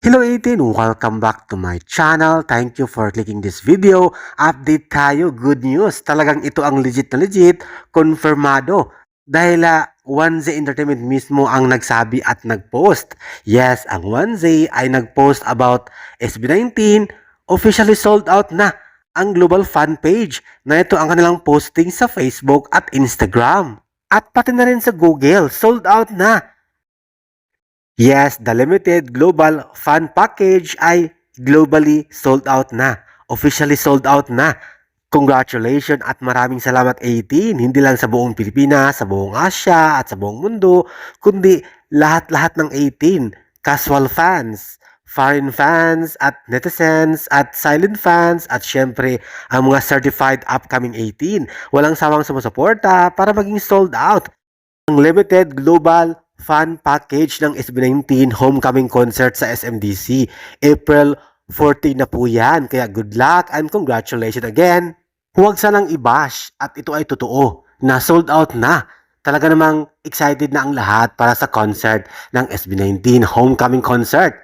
Hello 18! Welcome back to my channel. Thank you for clicking this video. Update tayo. Good news. Talagang ito ang legit na legit. Konfirmado. Dahil 1Z Entertainment mismo ang nagsabi at nagpost. Yes, ang 1Z ay nagpost about SB19. Officially sold out na ang global fan page na ito ang kanilang posting sa Facebook at Instagram. At pati na rin sa Google. Sold out na. Yes, the limited global fan package ay globally sold out na. Officially sold out na. Congratulations at maraming salamat 18. Hindi lang sa buong Pilipinas, sa buong Asia at sa buong mundo, kundi lahat-lahat ng 18. Casual fans, foreign fans at netizens at silent fans at syempre ang mga certified upcoming 18. Walang sawang sumusuporta para maging sold out. Ang limited global fan package ng SB19 homecoming concert sa SMDC. April 14 na po yan. Kaya good luck and congratulations again. Huwag sanang i-bash at ito ay totoo na sold out na. Talaga namang excited na ang lahat para sa concert ng SB19 homecoming concert.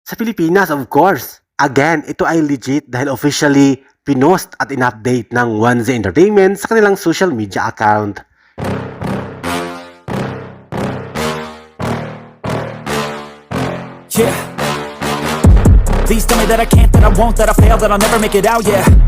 Sa Pilipinas, of course. Again, ito ay legit dahil officially pinost at in-update ng 1Z Entertainment sa kanilang social media account. Yeah. Please tell me that I can't, that I won't, that I fail, that I'll never make it out, yeah.